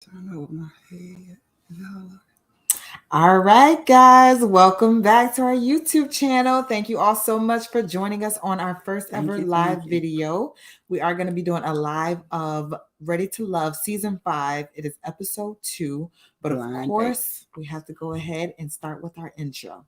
Turn over my head. All right, guys, welcome back to our YouTube channel. Thank you all so much for joining us on our first Thank ever you, live thank you. video. We are going to be doing a live of Ready to Love season 5. It is episode 2, but of Blind course, dates. we have to go ahead and start with our intro.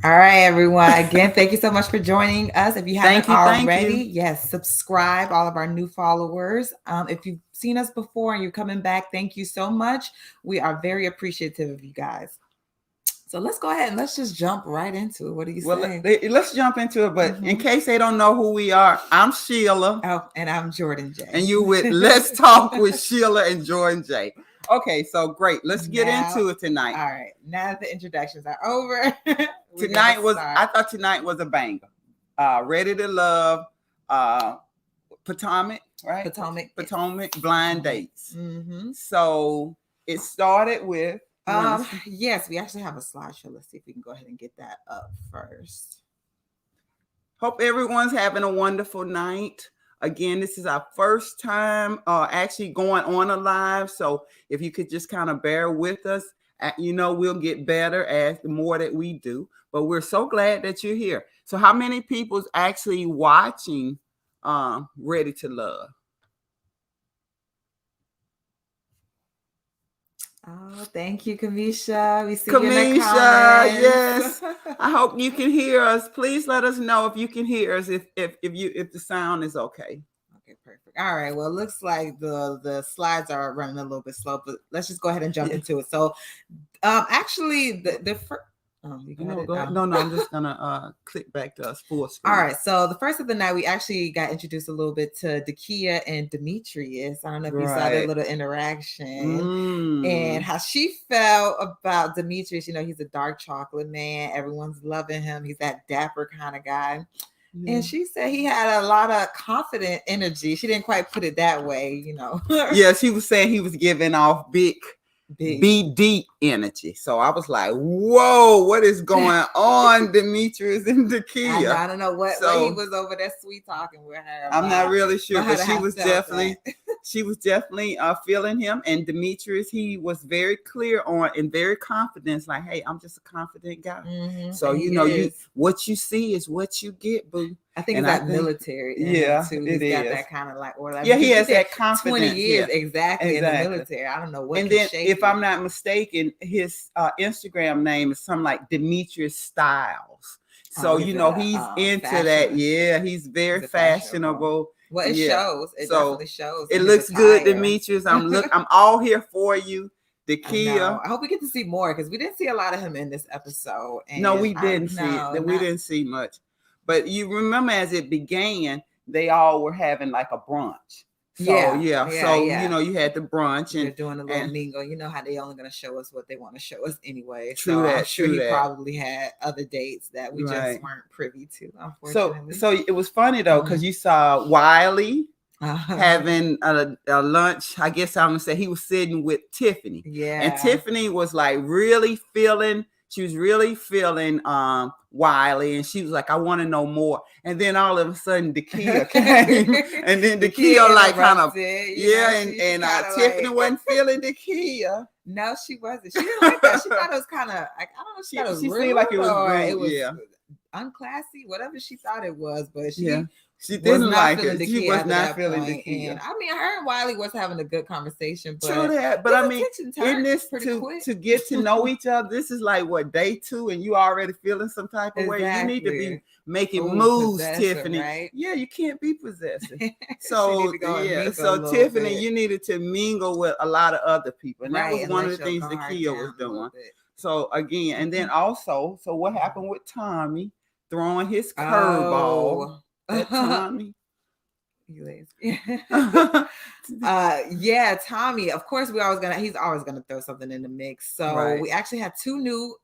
All right, everyone. Again, thank you so much for joining us. If you haven't Thank you. already, yes, subscribe, all of our new followers. If you've seen us before and you're coming back, thank you so much. We are very appreciative of you guys. So let's go ahead and let's just jump right into it. What do you Well, say? let's jump into it. But in case they don't know who we are, I'm Sheila. Oh, and I'm Jordan J. And you with Let's Talk with Sheila and Jordan J. Okay, so great. Let's get into it tonight. All right. Now that the introductions are over, I thought tonight was a banger. Ready to Love, Potomac, right? Potomac Blind Dates. Mm-hmm. So it started with yes, we actually have a slideshow. Let's see if we can go ahead and get that up first. Hope everyone's having a wonderful night. Again, this is our first time actually going on a live. So if you could just kind of bear with us, we'll get better as the more that we do. But we're so glad that you're here. So how many people's actually watching Ready to Love? Oh, thank you, Kamisha. We see you in the comments. Yes. I hope you can hear us. Please let us know if you can hear us. If the sound is okay. Okay, perfect. All right. Well, it looks like the slides are running a little bit slow, but let's just go ahead and jump into it. So, actually, the first. Go ahead. No, I'm just gonna click back to us full screen. All right. So the first of the night, we actually got introduced a little bit to Dakia and Demetrius. I don't know if you saw their little interaction and how she felt about Demetrius. You know, he's a dark chocolate man. Everyone's loving him. He's that dapper kind of guy. And she said he had a lot of confident energy. She didn't quite put it that way, you know. Yeah, she was saying he was giving off big BD energy. So I was like, whoa, what is going on, Demetrius and Dakia? I don't know what he was over there sweet talking with her about. I'm not really sure, but she was definitely feeling him. And Demetrius, he was very clear on and very confident, like, hey, I'm just a confident guy. Mm-hmm. So you what you see is what you get, boo. I think it's that military. Yeah, too. He's got that kind of like, or like, yeah, he has that confidence. 20 years exactly in the military. I don't know what. And then, if I'm not mistaken, his Instagram name is something like Demetrius Styles. So he's into fashion. That. Yeah, he's very fashionable. Well, it shows. It definitely shows. It looks good, Demetrius. I'm all here for you. Dakia. I hope we get to see more because we didn't see a lot of him in this episode. And no, we didn't we didn't see much. But you remember as it began, they all were having like a brunch. So, you had the brunch and they're doing a little mingle. You know how they only going to show us what they want to show us anyway. True that. I'm sure he probably had other dates that we just weren't privy to, unfortunately. So it was funny though, because you saw Wiley having a lunch. I guess I'm gonna say he was sitting with Tiffani. Yeah. And Tiffani was like really feeling. She was really feeling Wiley, and she was like, I want to know more. And then all of a sudden, Dakia came, and then Dakia like kind of, and Tiffani wasn't feeling Dakia. No, she wasn't. She didn't like that. She thought it was kind of, I don't know, she thought it was rude, like it was rude. It was unclassy, whatever she thought it was, but she didn't like it. She was not feeling the key. And I mean, her and Wiley was having a good conversation. But true that. But I mean, in this to get to know each other, this is like what, day 2, and you already feeling some type of way. You need to be making moves, Tiffani. Right? Yeah, you can't be possessive. So so Tiffani, you needed to mingle with a lot of other people, and that was one of the things Dakia was doing. So again, and then also, so what happened with Tommy throwing his curveball? Tommy. Yeah, Tommy. Of course, he's always gonna throw something in the mix. So we actually had 2 new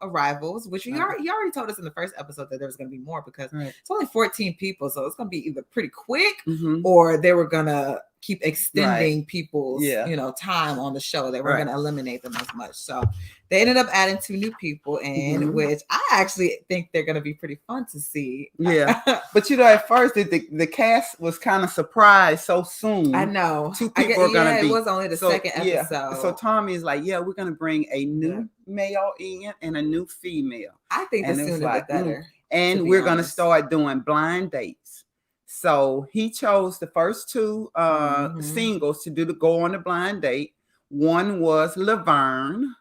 arrivals, which he already told us in the first episode that there was gonna be more because it's only 14 people, so it's gonna be either pretty quick or they were gonna keep extending people's time on the show. They weren't gonna eliminate them as much. So they ended up adding 2 new people in, which I actually think they're gonna be pretty fun to see. Yeah. But at first the cast was kind of surprised so soon. I know. 2 people are gonna be. It was only the second episode. So Tommy is like, we're gonna bring a new male in and a new female. I think the sooner the better. And we're gonna start doing blind dates. So he chose the first 2 singles to go on the blind date. One was Laverne.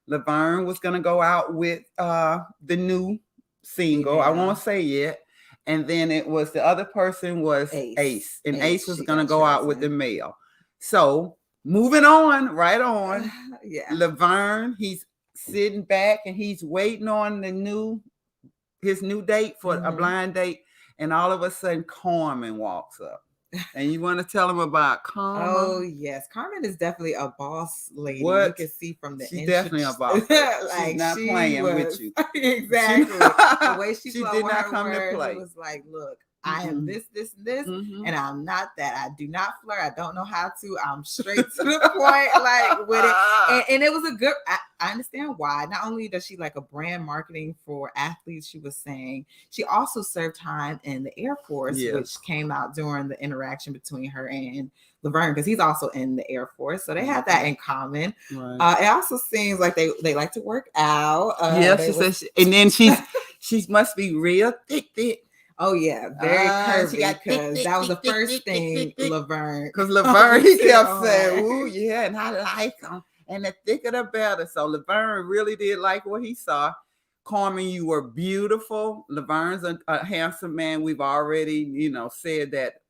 Laverne was gonna go out with the new single. I won't say yet. And then it was the other person was Ace. And Ace was gonna go out with the male. So moving on, right on. Laverne, he's sitting back and he's waiting on his new date for a blind date. And all of a sudden, Carmen walks up. And you want to tell him about Carmen? Oh, yes. Carmen is definitely a boss lady. You can see from the She's definitely a boss lady. Like, she's not playing with you. Exactly. The way she did not come to play. It was like, look, I am this, and I'm not that. I do not flirt. I don't know how to. I'm straight to the point, like with it. And it was a good. I understand why. Not only does she like a brand marketing for athletes, she was saying she also served time in the Air Force, which came out during the interaction between her and Laverne, because he's also in the Air Force, so they had that in common. Right. It also seems like they like to work out. And then she must be real thick. Oh yeah, very curvy, because that was the first thing Laverne. Because Laverne, he kept saying, "Ooh, yeah," and I like him, and the thicker the better. So Laverne really did like what he saw. Carmen, you were beautiful. Laverne's a handsome man. We've already, said that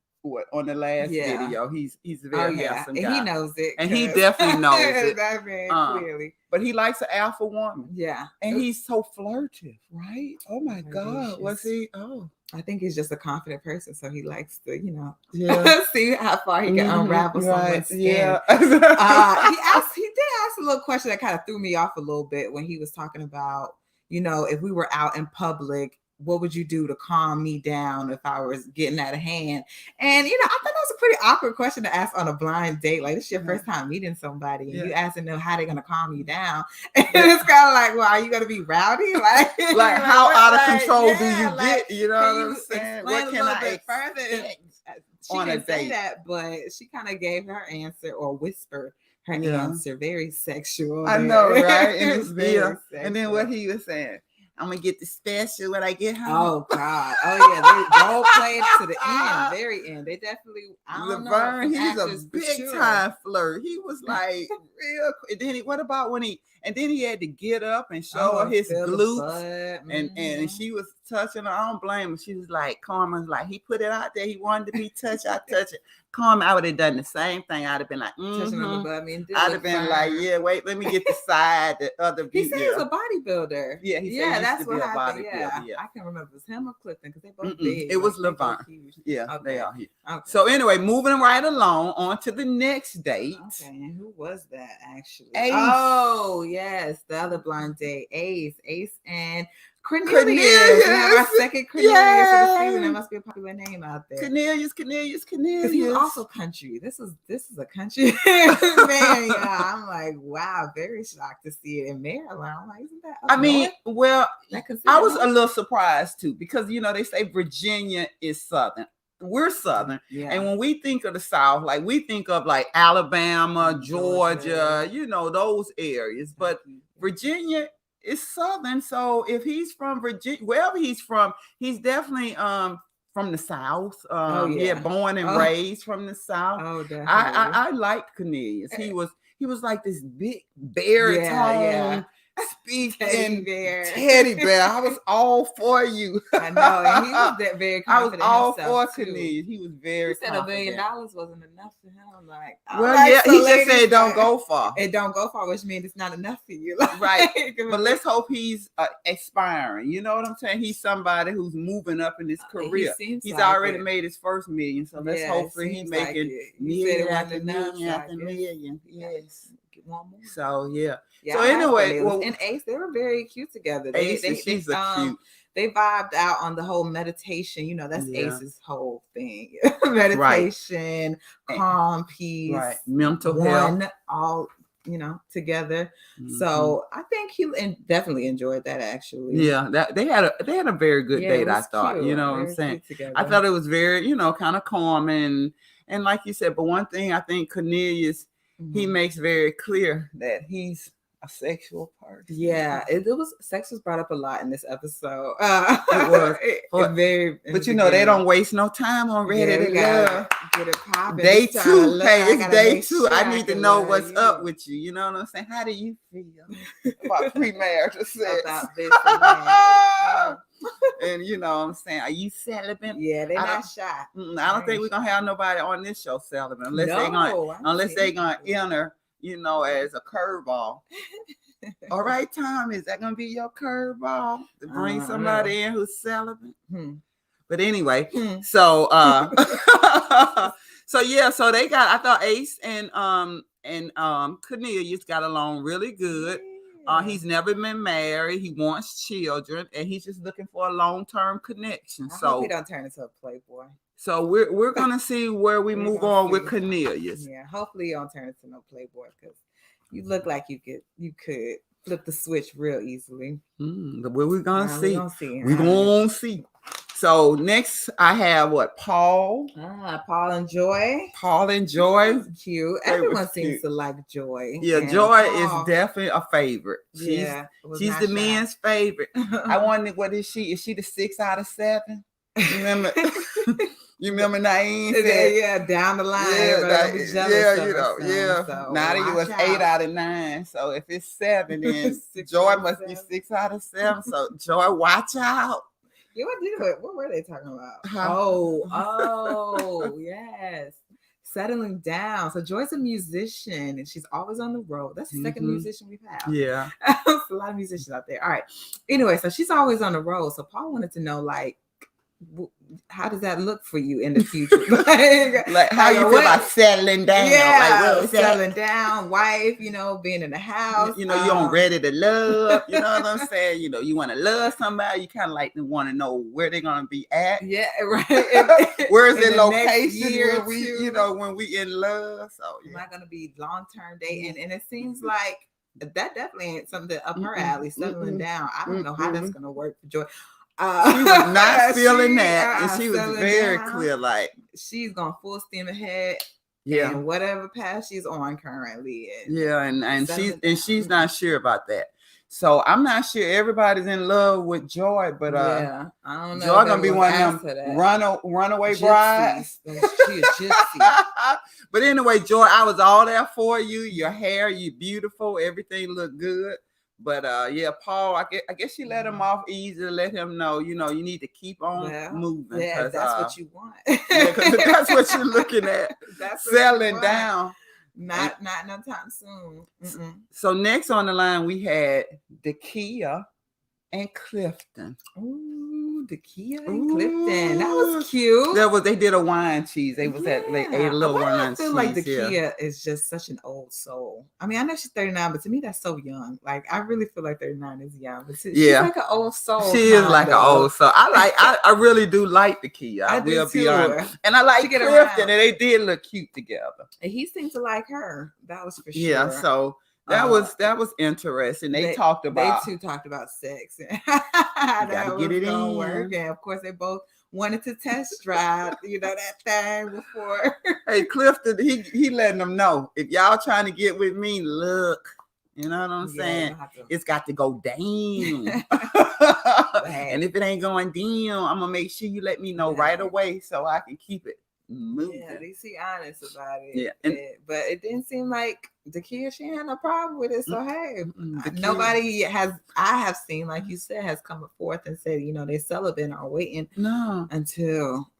on the last video. He's a very handsome guy. And he knows it. And he definitely knows it. That very clearly. But he likes an alpha woman. Yeah. And he's so flirty, right? Oh my God. Was he? Oh. I think he's just a confident person, so he likes to, see how far he can unravel someone's skin. Yeah. He did ask a little question that kind of threw me off a little bit when he was talking about, if we were out in public, what would you do to calm me down if I was getting out of hand? And, I thought that was a pretty awkward question to ask on a blind date. Like, this is your first time meeting somebody, and you asking them how they're going to calm you down. And it's kind of like, well, are you going to be rowdy? Like how out of control do you get? You know what I'm saying? What can I expect she on a didn't say date? that, but she kind of gave her answer or whispered her answer. Very sexual. I know, right? And it's very and then what he was saying, I'm gonna get the special when I get home. Oh God! Oh yeah, they role played to the end, very end. They definitely. Laverne, he's a big time flirt. He was like real. And then what about when he had to get up and show her his glutes, and she was touching her. I don't blame her. She was like, Carmen's like, he put it out there. He wanted to be touched. I touch it. Carmen, I would have done the same thing. I'd have been like, touching on the butt. I'd have been like, wait, let me get the side, the other. He said he's a bodybuilder. Yeah, he said that's what happened. Yeah, I can remember it was him or Clifton because they both big. It was Laverne. Yeah, they are here. Okay. So anyway, moving right along on to the next date. Okay, and who was that actually? Ace. Oh yes, the other blind date, Ace and Cornelius. We have our second Cornelius of the season. That must be a popular name out there. Cornelius. Because he's also country. This is a country man. Yeah, I'm like, wow, very shocked to see it in Maryland. I'm like, isn't that? I mean, well, I was a little surprised too because they say Virginia is Southern. We're Southern, and when we think of the South, like we think of like Alabama, Georgia, those areas. But Virginia is Southern, so if he's from Virginia, wherever he's from, he's definitely from the South. Born and raised from the South. Oh, definitely. I liked Cornelius. He was like this big baritone. speaking teddy bear. I was all for you. I know, and he was very confident. I was all for Cornelius. He was very confident. He said $1 million wasn't enough for him. Like, he just said don't go far. It don't go far, which means it's not enough for you. Right. But let's hope he's aspiring. You know what I'm saying? He's somebody who's moving up in his career. He's already made his first million. So let's hopefully he's making million after million after million. Yes. One more. So yeah. So anyway, and Ace, they were very cute together. She's cute. They vibed out on the whole meditation. You know, that's Ace's whole thing. Meditation, calm, peace, mental health, all together. So I think he definitely enjoyed that. Actually, they had a very good date. I thought, cute. You know what I'm saying. I thought it was very, kind of calm and like you said. But one thing I think Cornelius. He makes very clear that he's a sexual person. Yeah, sex was brought up a lot in this episode. It was very, but they don't waste no time on Ready to Love. Get it popping. Day 2, it's day 2. I need to know what's up with you. You know what I'm saying? How do you feel about premarital sex? About this and you know what I'm saying? Are you celibate? Yeah, they're not shy. I don't think we're gonna have nobody on this show celibate unless they're gonna enter, as a curveball. All right, Tom, is that gonna be your curveball to bring somebody in who's celibate? But anyway, so so they got. I thought Ace and Cornelius got along really good. He's never been married. He wants children, and he's just looking for a long-term connection. I hope he don't turn into a playboy. So we're gonna see where we move on with Cornelius. Yeah, hopefully you don't turn into no playboy because you look like you could flip the switch real easily. But we're gonna see. We're gonna see. So next I have Paul. Paul and Joy. Cute. Everyone seems to like Joy. Yeah, Joy is definitely a favorite. She's the man's favorite. I wonder, what is she? Is she the 6 out of 7? Remember? You remember Naeem said, down the line. So Nadia was 8 out of 9. So if it's 7, then Joy must be 6 out of 7. So Joy, watch out. Yeah, what were they talking about? Oh, yes. Settling down. So Joy's a musician and she's always on the road. That's the second musician we've had. Yeah. There's a lot of musicians out there. All right. Anyway, so she's always on the road. So Paul wanted to know, how does that look for you in the future? like how you feel about settling down? Settling down, wife, being in the house. You're on Ready to Love. You know what I'm saying? You want to love somebody. You kind of want to know where they're gonna be at. Yeah, right. Where's the location when we in love? So am I gonna be long-term dating? And it seems like that definitely ain't something up her alley. Settling down. I don't know how that's gonna work for Joy. She was not feeling that, and she was very clear. Like she's going full steam ahead. Yeah, and whatever path she's on currently. And she's not sure about that. So I'm not sure everybody's in love with Joy, but I don't know. Joy gonna be one of them runaway brides. She a gypsy. But anyway, Joy, I was all there for you. Your hair, you beautiful. Everything looked good. But Paul, I guess she let him off easy to let him know, you need to keep on moving. Yeah, that's what you want. That's what you're looking at. That's settling down. Not no time soon. So next on the line we had Dakia and Clifton. Ooh, Dakia and Clifton. That was cute. They did a wine cheese. They ate a little wine cheese. I feel like Dakia is just such an old soul. I mean, I know she's 39, but to me that's so young. Like I really feel like 39 is young. But she's like an old soul. She is like an old soul. I really do like Dakia. I will be honest. And I like Clifton, and they did look cute together. And he seemed to like her. That was for sure. Yeah, so that was interesting. They two talked about sex. That gotta get it in. Work. And of course, they both wanted to test drive, that thing before. Hey, Clifton, he letting them know, if y'all trying to get with me, look, you know what I'm saying? It's got to go down. And if it ain't going down, I'm gonna make sure you let me know right away so I can keep it. moving. Yeah, at least he honest about it. Yeah, but it didn't seem like Dakia, she had no problem with it. So hey, nobody I have seen, like you said, has come forth and said, they're celibate or waiting until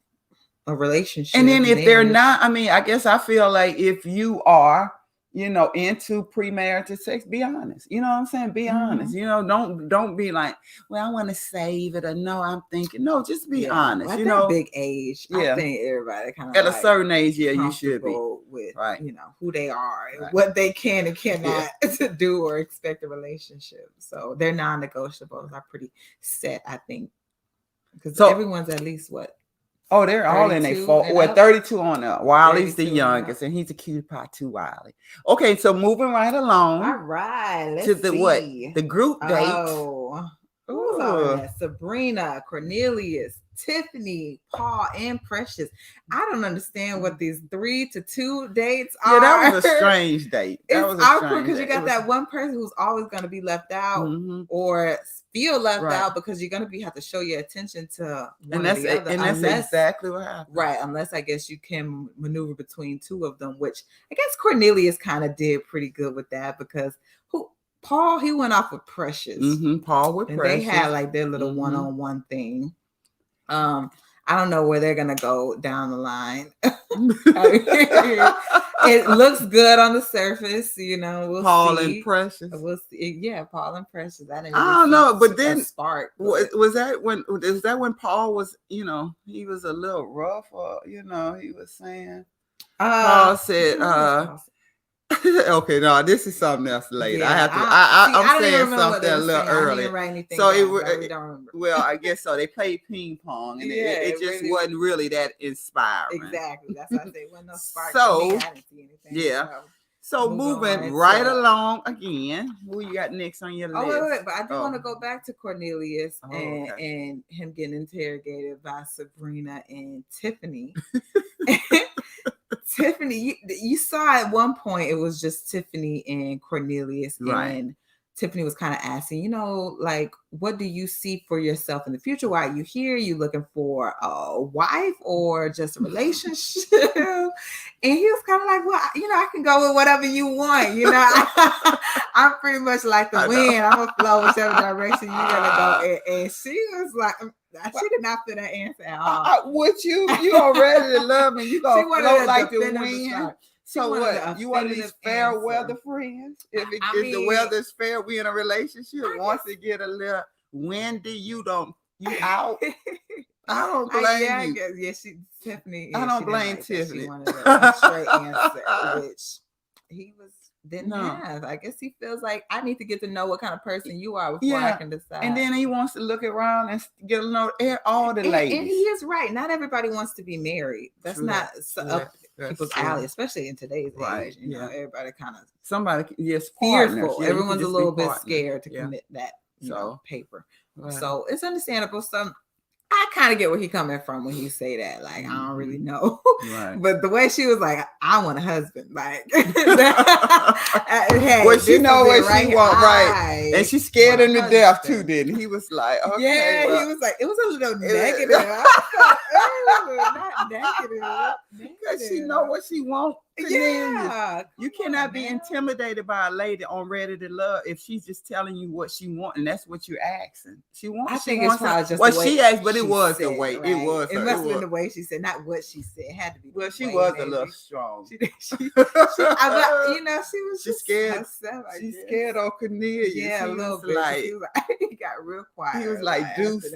a relationship. And then if they're not, I guess I feel like if you are, into premarital sex, be honest. You know what I'm saying? Be honest. Don't be like, well, I want to save it, or no, I'm thinking. No, just be honest. At that big age, I think everybody kind of at a certain age, you should be with who they are and what they can and cannot do or expect a relationship. So their non-negotiables are pretty set, I think, because everyone's at least what. Oh, they're all in their 32 on up. Wiley's the youngest, and he's a cutie pie too, Wiley. Okay, so moving right along. All right, let's to the group date. Oh, who's on that? Sabrina, Cornelius, Tiffany, Paul, and Precious. I don't understand what these 3 to 2 dates are. Yeah, that was a strange date. It's awkward because you got that one person who's always going to be left out or feel left out because you're going to have to show your attention to one or the other. And that's exactly what happened. Right, unless I guess you can maneuver between two of them, which I guess Cornelius kind of did pretty good with that because Paul, he went off with Precious. Paul with and Precious. They had like their little one-on-one thing. I don't know where they're gonna go down the line. It looks good on the surface, we'll Paul see. And Precious. We'll see. Yeah, Paul and Precious. I don't know, but then spark. Was that when Paul was, he was a little rough, or he was saying Paul said okay, no, this is something else later. Yeah, I'm saying something a little earlier. So I don't remember. Well, I guess so. They played ping pong, and it just really wasn't really that inspiring. Exactly. That's why I say wasn't no spark. So I didn't see anything. So moving right along again. Who you got next on your list? Wait, but I do want to go back to Cornelius and him getting interrogated by Sabrina and Tiffany. Tiffany, you saw at one point it was just Tiffany and Cornelius, and Tiffany was kind of asking, like, what do you see for yourself in the future? Why are you here? You looking for a wife or just a relationship? And he was kind of like, well, I can go with whatever you want. I'm pretty much like the wind. I'm gonna flow whichever direction you're gonna go. And she was like, she did not fit that answer at all. Would you already in love and you gonna float like the wind? So what? You want these fair weather friends? If the weather's fair, we in a relationship. Once it get a little windy, you out. I don't blame you. Tiffany. I don't blame Tiffany. She wanted a straight answer, which he didn't have. I guess he feels like I need to get to know what kind of person you are before I can decide. And then he wants to look around and get to know all the ladies. And he is right. Not everybody wants to be married. That's not up people's alley, especially in today's age. Everybody kind of fearful. Everyone's a little bit scared to commit that paper. Right. So it's understandable. So I kind of get where he's coming from when he say that. Like, I don't really know. Right. But the way she was like, I want a husband. Like, hey, well, she know what she want, right? And she scared him to death too, didn't he? Was like, okay. Yeah, he was like, it was a little negative. Not negative. Because she know what she wants. Yeah, you cannot be intimidated by a lady on Ready to Love if she's just telling you what she wants, and that's what you're asking. She wants. I think it's probably just what she asked, but it was the way. Right? It was. It must have been the way she said, not what she said. It had to be. Well, she was a little strong. She she was just scared. Herself, she scared of Cornelius. Yeah, a little bit. Like, he got real quiet. He was like deuces.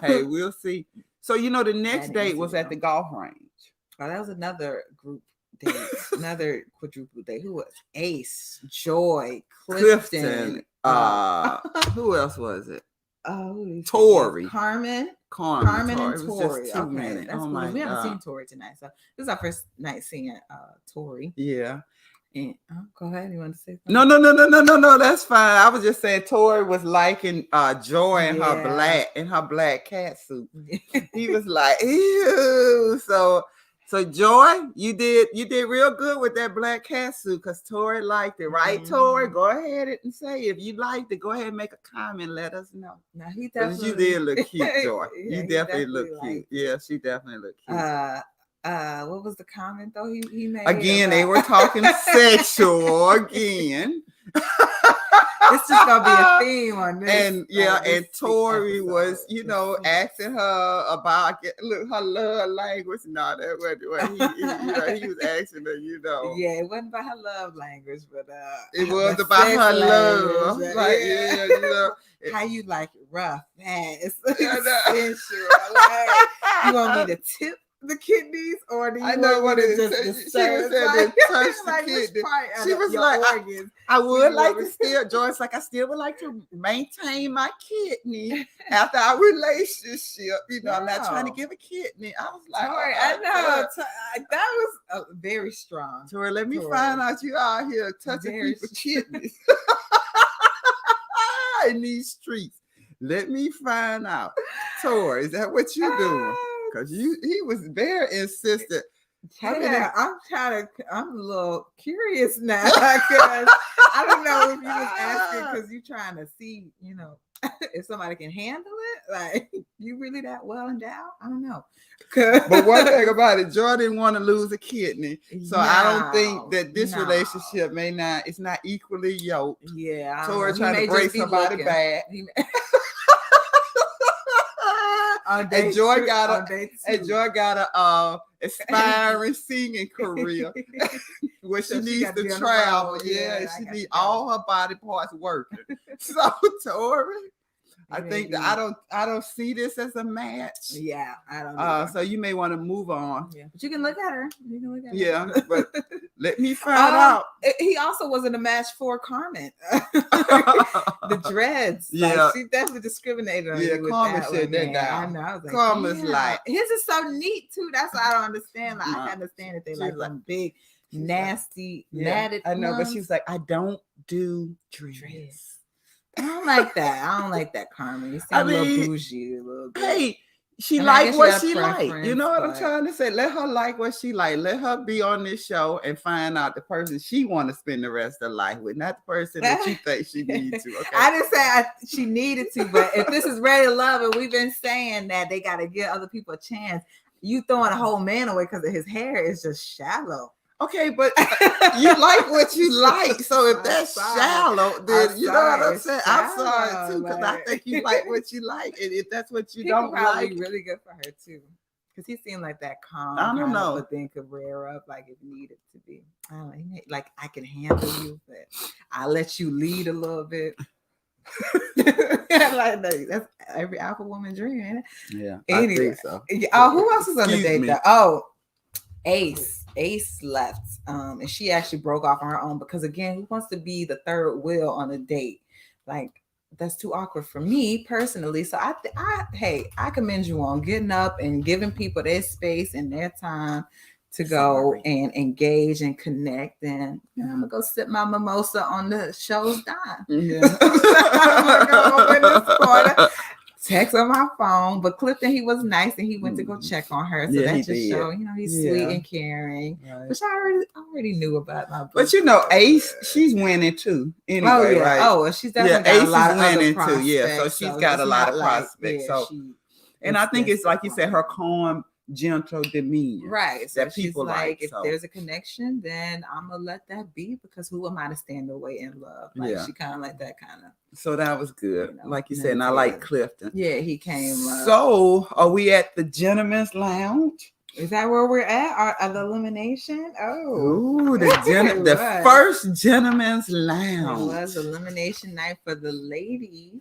Hey, we'll see. So the next date was at the golf range. Oh, that was another group date, another quadruple date. Who was Ace, Joy, Clifton. Who else was it? Tori, Carmen, and Tori. Okay, that's cool. We haven't seen Tori tonight, so this is our first night seeing Tori. Yeah. And go ahead. You want to say something? No. That's fine. I was just saying Tori was liking Joy and her black cat suit. He was like, ew. So So Joy, you did real good with that black cat suit because Tori liked it, right? Tori, go ahead and say if you liked it. Go ahead and make a comment. Let us know. Now he definitely you did look cute, Joy. Yeah, you definitely look cute. Yeah, she definitely looked cute. What was the comment though he made? Again, they were talking sexual again. It's just gonna be a theme on this. And and Tori was, asking her about her love language. No, that wasn't he was asking her, Yeah, it wasn't about her love language, but it was about her love. Like, how you like it rough, fast, sensual. Like, you want me to tip the kidneys, or do you want me to just she was like, touch the kidney. She was like, I would like to still, Joyce, like I still would like to maintain my kidney after our relationship. I'm not trying to give a kidney. I was like, Tori, I know that was very strong. Tori, let me find out you out here touching people's kidneys in these streets. Let me find out. Tori, is that what you doing? Because he was very insistent. Yeah, I'm a little curious now because I don't know if you was asking because you're trying to see, if somebody can handle it. Like, you really that well endowed? I don't know. But one thing about it, Joy didn't want to lose a kidney. So I don't think that this relationship it's not equally yoked. Yeah. So we're trying to break somebody back. And Joy got a aspiring singing career where she needs to travel. Yeah, she needs all her body parts working. So Tori, I think that I don't see this as a match. Yeah, I don't. So you may want to move on. Yeah, but you can look at her. Yeah, but let me find out. He also wasn't a match for Carmen. The dreads. Yeah, like, she definitely discriminated on you with Carmen that said that down. I know. I was like, Carmen's like, his is so neat too. That's what I don't understand. Like, I understand that they like some big, nasty, matted. I know, but she's like, I don't do dreads. I don't like that. I don't like that, Carmen. You seem a little bougie a little bit. Hey, she liked what she liked. You know what I'm trying to say? Let her like what she like. Let her be on this show and find out the person she want to spend the rest of her life with, not the person that you think she needs to. Okay? I didn't say she needed to, but if this is Ready to Love, and we've been saying that they got to give other people a chance, you throwing a whole man away because of his hair is just shallow. Okay, but you like what you like. So if that's shallow, then you know what I'm saying? I'm sorry too, because I think you like what you like. And if that's what you don't like, really good for her too. Because he seemed like that calm. I don't know. But then could rear up like if needed to be. I don't know. Like, I can handle you, but I'll let you lead a little bit. Like that's every alpha woman dream, ain't it? Yeah. Anyway. I think so. Oh, who else is on the date though? Oh, Ace left, and she actually broke off on her own because, again, who wants to be the third wheel on a date? Like, that's too awkward for me personally. So I commend you on getting up and giving people their space and their time to go and engage and connect. And I'm gonna go sip my mimosa on the show's dime. Yeah. I'm gonna go over in this corner. Text on my phone, but Clifton, he was nice and he went to go check on her. So that just showed, he's sweet and caring, which I already knew about my book. But Ace, she's winning too. Anyway, oh yeah, right? Oh, she's definitely got Ace a lot is winning too. Yeah, so she's got a lot of prospects. And I think it's like you said, her calm, gentle demeanor, right? So that people like, if there's a connection, then I'm gonna let that be, because who am I to stand away in love? Like, she kind of like that kind of. So that was good, like you said, and I like Clifton. Yeah, he came. So are we at the Gentleman's Lounge? Is that where we're at? At the elimination? The first Gentleman's Lounge. It was elimination night for the ladies.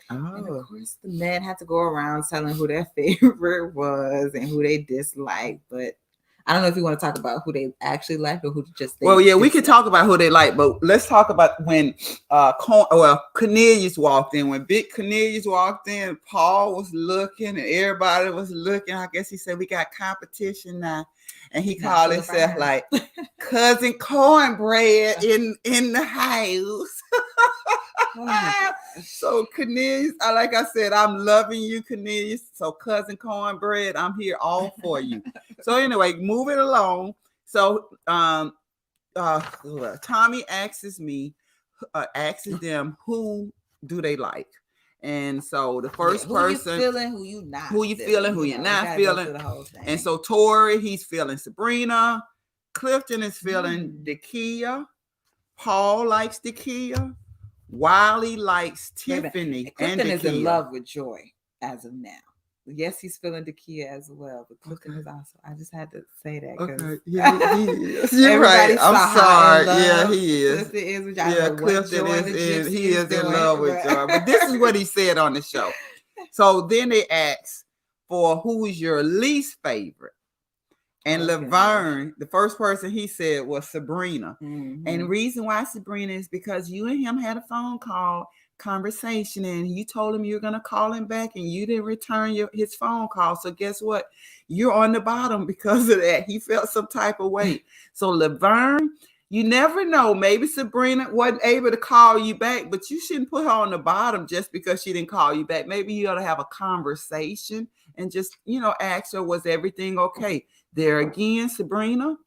Oh. And of course, the men had to go around telling who their favorite was and who they disliked. But I don't know if you want to talk about who they actually liked or who just. We could talk about who they like, but let's talk about when Cornelius walked in. When Big Cornelius walked in, Paul was looking and everybody was looking. I guess he said, "We got competition now," and he called himself like Cousin Cornbread in the house. So Cornelius, like I said, I'm loving you, Cornelius. So cousin Cornbread, I'm here all for you. So anyway, moving along. So Tommy asks them who do they like. And so the first person, who you feeling, who you not, who you're not feeling. And so Tori, he's feeling Sabrina. Clifton is feeling Dakia. Paul likes Dakia. Wiley likes Tiffany. Clifton is in love with Joy as of now. Yes, he's feeling Dakia as well, but Clifton is also. I just had to say that. Okay. Yeah, he is. You're right. I'm sorry. Yeah, he is. Clifton is. He is in love with Joy. But this is what he said on the show. So then they asked for who's your least favorite. And Laverne, the first person he said was Sabrina. Mm-hmm. And the reason why Sabrina is because you and him had a phone conversation and you told him you're going to call him back and you didn't return his phone call. So guess what? You're on the bottom because of that. He felt some type of way. So Laverne, you never know. Maybe Sabrina wasn't able to call you back, but you shouldn't put her on the bottom just because she didn't call you back. Maybe you ought to have a conversation and just, ask her, was everything okay? There again, Sabrina,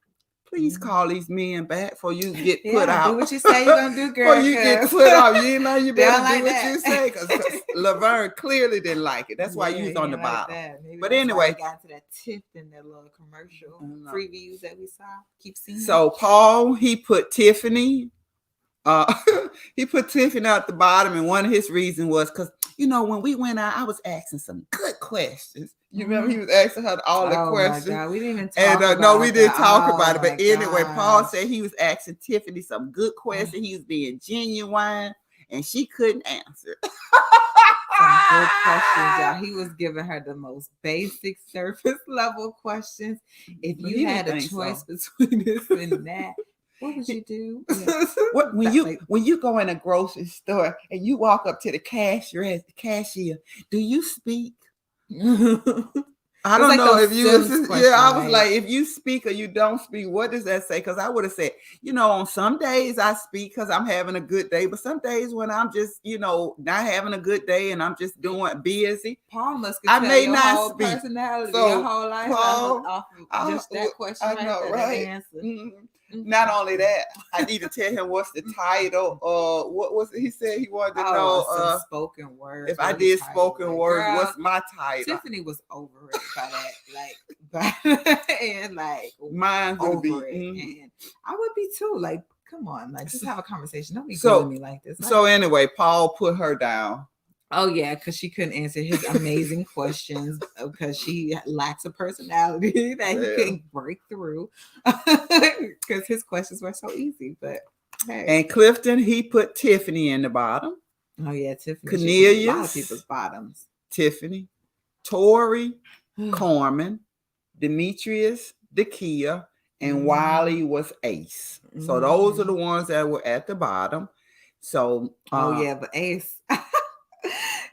please call these men back before you get put out. Do what you say you're going to do, girl. Before you get put out. You better do what you say. Because Laverne clearly didn't like it. That's why you was on the bottom. But anyway. Got to that tip in that little commercial previews that we saw. Keep seeing So Paul, he put Tiffany. He put Tiffany at the bottom. And one of his reasons was because, when we went out, I was asking some good questions. You remember he was asking her all the questions. My God. We didn't even talk about it. No, we didn't talk about it. But anyway, Paul said he was asking Tiffany some good questions. He was being genuine, and she couldn't answer. Some good questions, y'all. He was giving her the most basic surface level questions. If you had a choice between this and that, what would you do? What when you go in a grocery store and you walk up to the cashier, do you speak? I don't know if you I was like, if you speak or you don't speak, what does that say? Because I would have said, on some days I speak because I'm having a good day, but some days when I'm just, not having a good day and I'm just doing busy. Paul must I may your not whole speak. Personality, so, your whole life Paul, off of just that question. I know, right? Answer. Mm-hmm. Not only that, I need to tell him what's the title. What was it? He said he wanted to know spoken word. If I did spoken word, girl, what's my title? Tiffany was over it by that, and mine would be. And I would be too. Like, come on, just have a conversation. Don't be doing me like this. So anyway, Paul put her down. Oh yeah, because she couldn't answer his amazing questions because she lacks a personality that he couldn't break through because his questions were so easy. But hey. And Clifton, he put Tiffany in the bottom. Oh yeah, Tiffany. Cornelius, a lot of people's bottoms. Tiffany, Tori, Carmen, Demetrius, Dakia, and Wiley was Ace. So those are the ones that were at the bottom. So but Ace.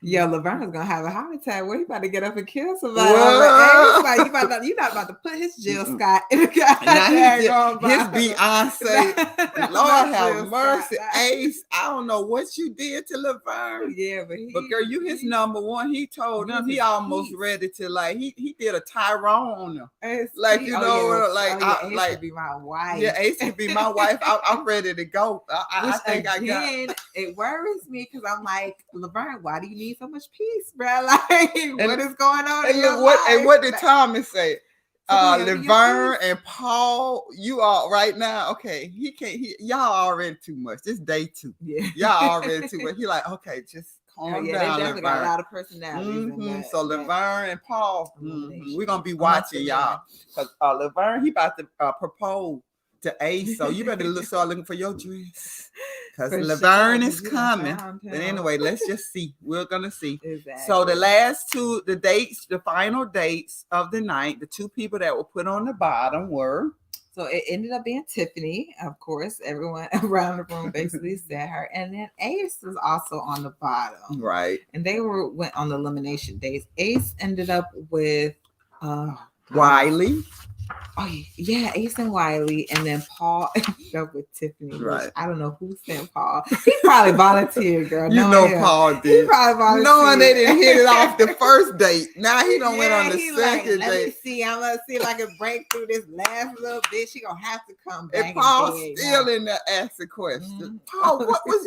Yo, Laverne's gonna have a heart attack. Where you about to get up and kill somebody? You're not about to put his Jill Scott in the guy. His Beyonce. Lord have mercy, Ace. I don't know what you did to Laverne. Yeah, but girl, you his number one. He told him he almost ready to he did a Tyrone on him. Ace, Ace would be my wife. Yeah, Ace would be my wife. I'm ready to go. I think I got. It worries me because I'm like, Laverne, why do you need so much peace, bro? Like, what is going on in your life? And what did Thomas say? Laverne and Paul, you all right now. Okay, he can't. Y'all already too much. This day 2. Yeah, y'all already too much. He like, okay, just calm down. They definitely got a lot of personalities. So Laverne and Paul, we're gonna be watching y'all because Laverne, he about to propose to Ace. So you better start looking for your dress. Because Laverne is coming. But anyway, let's just see. We're going to see. Exactly. So the last two, the final dates of the night, the two people that were put on the bottom were. So it ended up being Tiffany. Of course, everyone around the room basically said her. And then Ace was also on the bottom. Right. And they went on the elimination days. Ace ended up with Wiley. Oh yeah, Ace and Wiley, and then Paul ended up with Tiffany. Right. I don't know who sent Paul. He probably volunteered, girl. You know him. Paul did. He probably volunteered. Knowing they didn't hit it off the first date. Now he don't went on the second date. Let me see. I'm gonna see if I can break through this last little bit. She gonna have to come back. And Paul's still in there asking questions. Paul, what was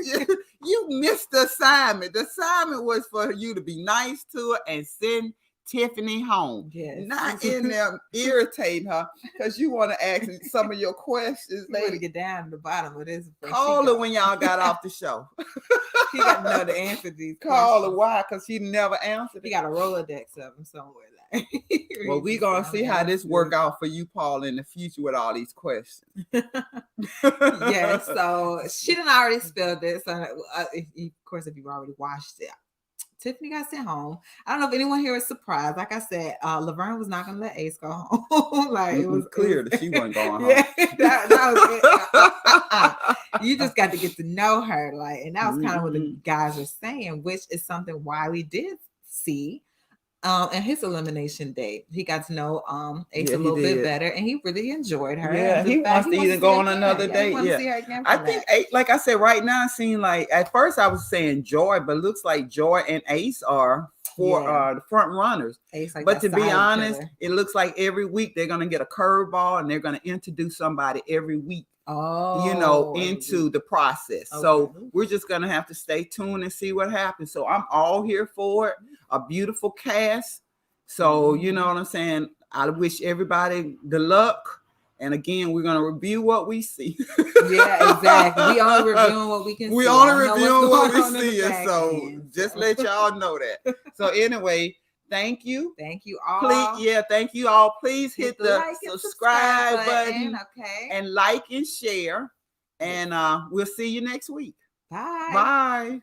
you missed the assignment? The assignment was for you to be nice to her and send Tiffany home. Yes. Not in there irritating her because you want to ask some of your questions. You want to get down to the bottom of this. Call her when y'all got off the show. He got to know the answer to these Call her. Why? Because he never answered. He got a Rolodex of them somewhere. Well, we're going to see how this work out for you, Paul, in the future with all these questions. Yeah, so she done already spilled this. Of course, if you've already watched it. Tiffany got sent home. I don't know if anyone here is surprised. Like I said, Laverne was not going to let Ace go home. Like it was clear that she wasn't going home. Yeah, that was it. You just got to get to know her, like, and that was kind of what the guys were saying, which is something Wiley did see. And his elimination date, he got to know Ace a little bit better, and he really enjoyed her. Yeah, he wants to either go on another date. Yeah, I think, like I said, right now it seems like at first I was saying Joy, but it looks like Joy and Ace are the front runners. Ace, like, but to be honest, it looks like every week they're gonna get a curveball and they're gonna introduce somebody every week. Into the process. Okay. So we're just gonna have to stay tuned and see what happens. So I'm all here for it. A beautiful cast. So you know what I'm saying? I wish everybody the luck. And again, we're gonna review what we see. Yeah, exactly. We only reviewing what we can see. We only reviewing what we see. So just let y'all know that. So anyway, thank you. Thank you all. Please, thank you all. Please hit the like subscribe button. Okay. And like and share. And we'll see you next week. Bye. Bye.